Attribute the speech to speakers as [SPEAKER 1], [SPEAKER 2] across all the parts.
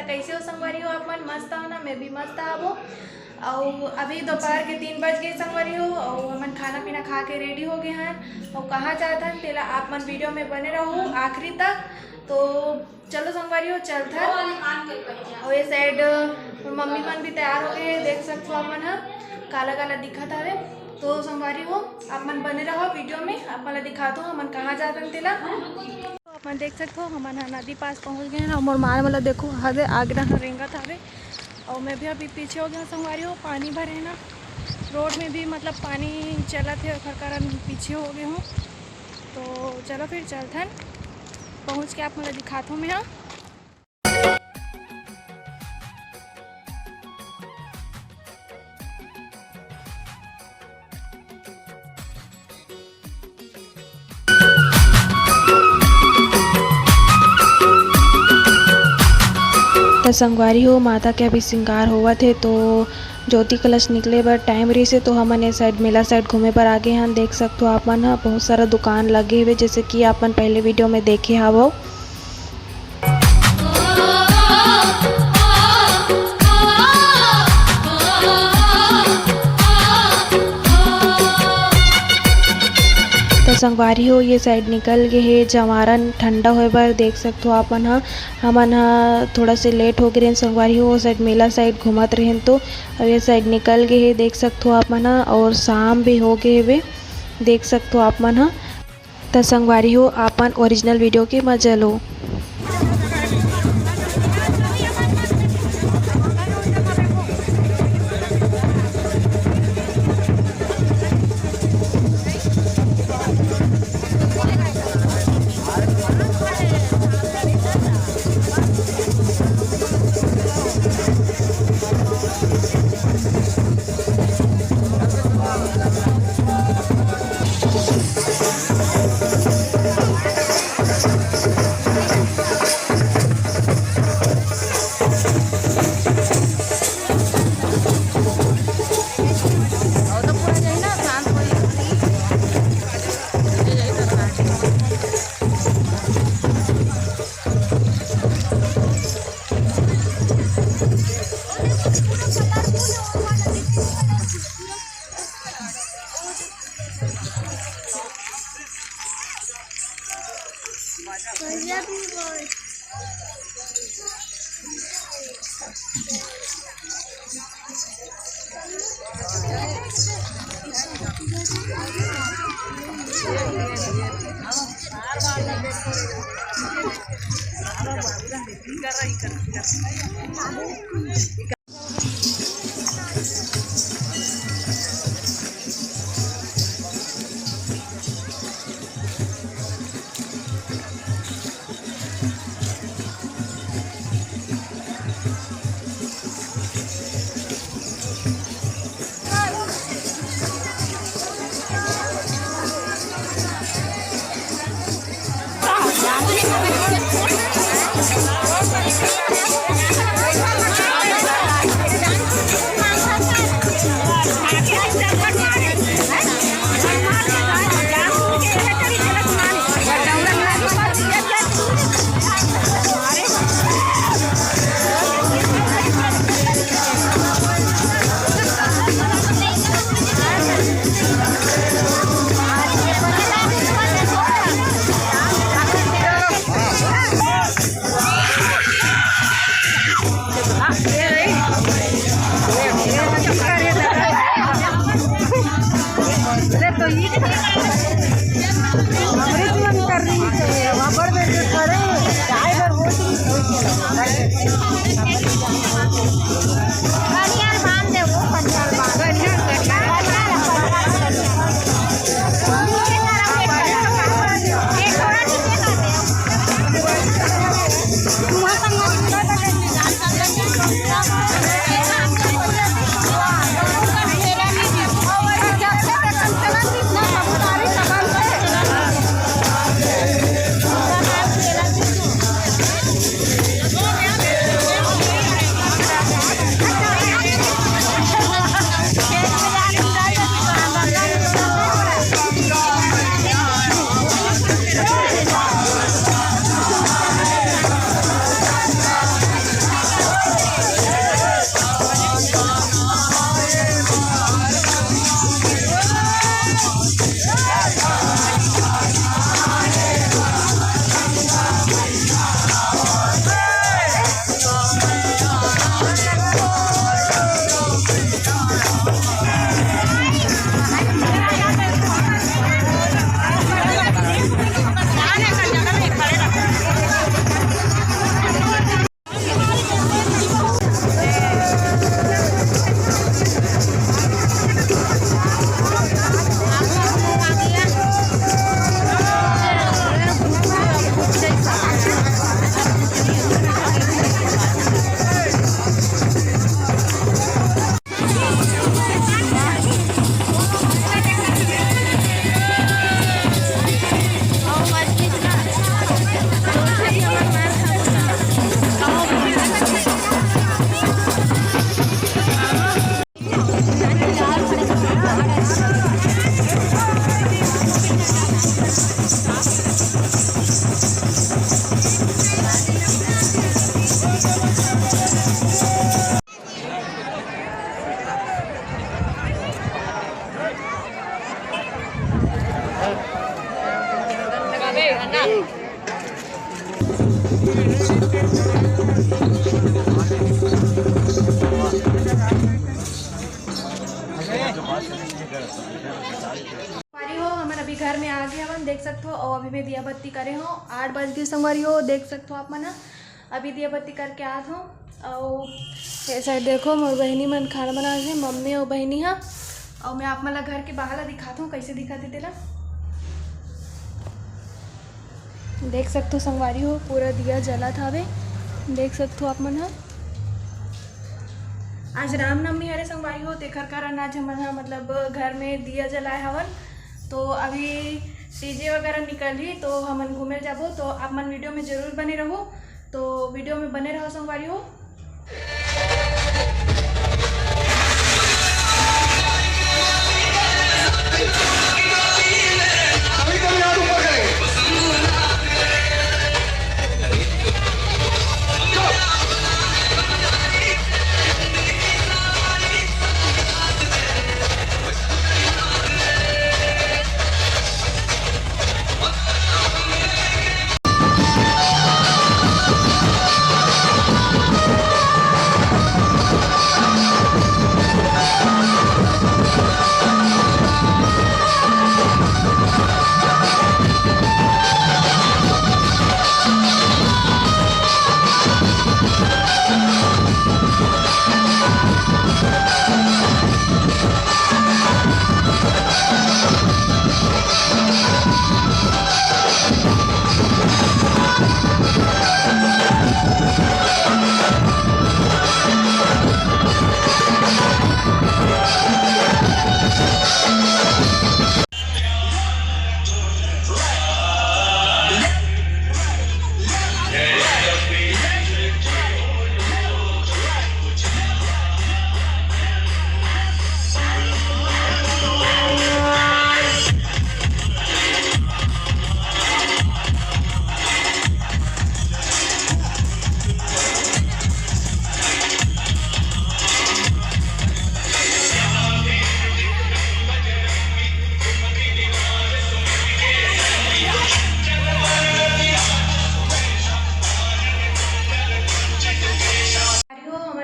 [SPEAKER 1] कैसे हो संगवारी हो आप मन? मस्त हो ना? मैं भी मस्त हूँ। और अभी दोपहर के 3 बज गए संगवारी हो और हमन खाना पीना खा के रेडी हो गए हैं और कहाँ जाता है तेला आप मन वीडियो में बने रहो आखिरी तक। तो चलो संगवारी हो चलते हैं। और ये साइड मम्मी मन भी तैयार हो गए, देख सकते हो आप मन काला काला दिखत है। तो संगवारी हो आप मन बने रहो वीडियो में, आप मन दिखा दो हमन कहाँ जाता है तेला। अपन देख सकते हो हमन नदी पास पहुंच गए हैं और मोर मार वाला देखो हवे आगरा रेंगत हवे और मैं भी अभी पीछे हो गया संगवारी हो। पानी भरे ना रोड में भी मतलब पानी चला थे और कारण पीछे हो गए हूँ। तो चलो फिर चलते हैं, पहुँच के आप मतलब दिखाता हूँ मैं। हाँ
[SPEAKER 2] तो संगवारी हो माता के अभी श्रृंगार हुआ थे तो ज्योति कलश निकले बर टाइम रही से तो हमन ये साइड मेला साइड घूमे पर आगे हैं। देख सकते हो आप मन बहुत सारा दुकान लगे हुए जैसे कि आपन पहले वीडियो में देखे हवो। तो संगवारी हो ये साइड निकल गए है जवारन ठंडा होए बर। देख सकते हो आप मन हमन थोड़ा से लेट हो गए संगवारी हो। वो साइड मेला साइड घूमत रहे तो अब ये साइड निकल गए है देख सकते हो आप मन और शाम भी हो गए हुए देख सकते हो आप मन। तो संगवारी हो आपन ओरिजिनल वीडियो के मजा लो।
[SPEAKER 1] और अभी मैं दिया बत्ती करे हूँ 8 बज गए संगवारी हो। देख सकते हो आप मन अभी दिया बत्ती करके आत हूँ। और ये साइड देखो मोर बहनी मन खाना बना रहे, मम्मी और बहनी हाँ। और मैं आप मन ला घर के बाहर ला दिखाता हूँ कैसे दिखाते तेला। देख सकते हो संगवारी हो पूरा दिया जला था। देख सकते हो आप मन हाँ। आज रामनवमी हरे संगवारी हो, तेखर कारण आज हमन हाँ मतलब घर में दिया जलाए हवन। तो अभी डीजे वगैरह निकल ही तो हमन घूमे जाबो, तो आप मन वीडियो में जरूर बने रहो। तो वीडियो में बने रहो संगवारी हो।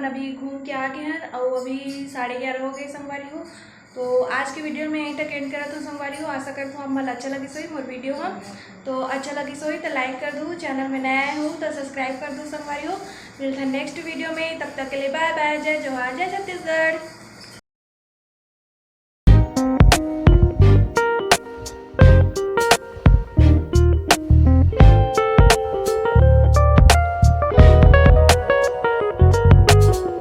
[SPEAKER 1] अभी घूम के आ गए हैं और अभी 11:30 हो गए संगवारी हो। तो आज की वीडियो में यहीं तक एंड करा तो संगवारी हो। आशा करता हूँ आप अच्छा लगी सोई मोर वीडियो हम। तो अच्छा लगी सोई तो लाइक कर दो, चैनल में नया हो तो सब्सक्राइब कर दो संगवारी हो। मिलते हैं नेक्स्ट वीडियो में, तब तक के लिए बाय बाय। जय जोहार, जय छत्तीसगढ़।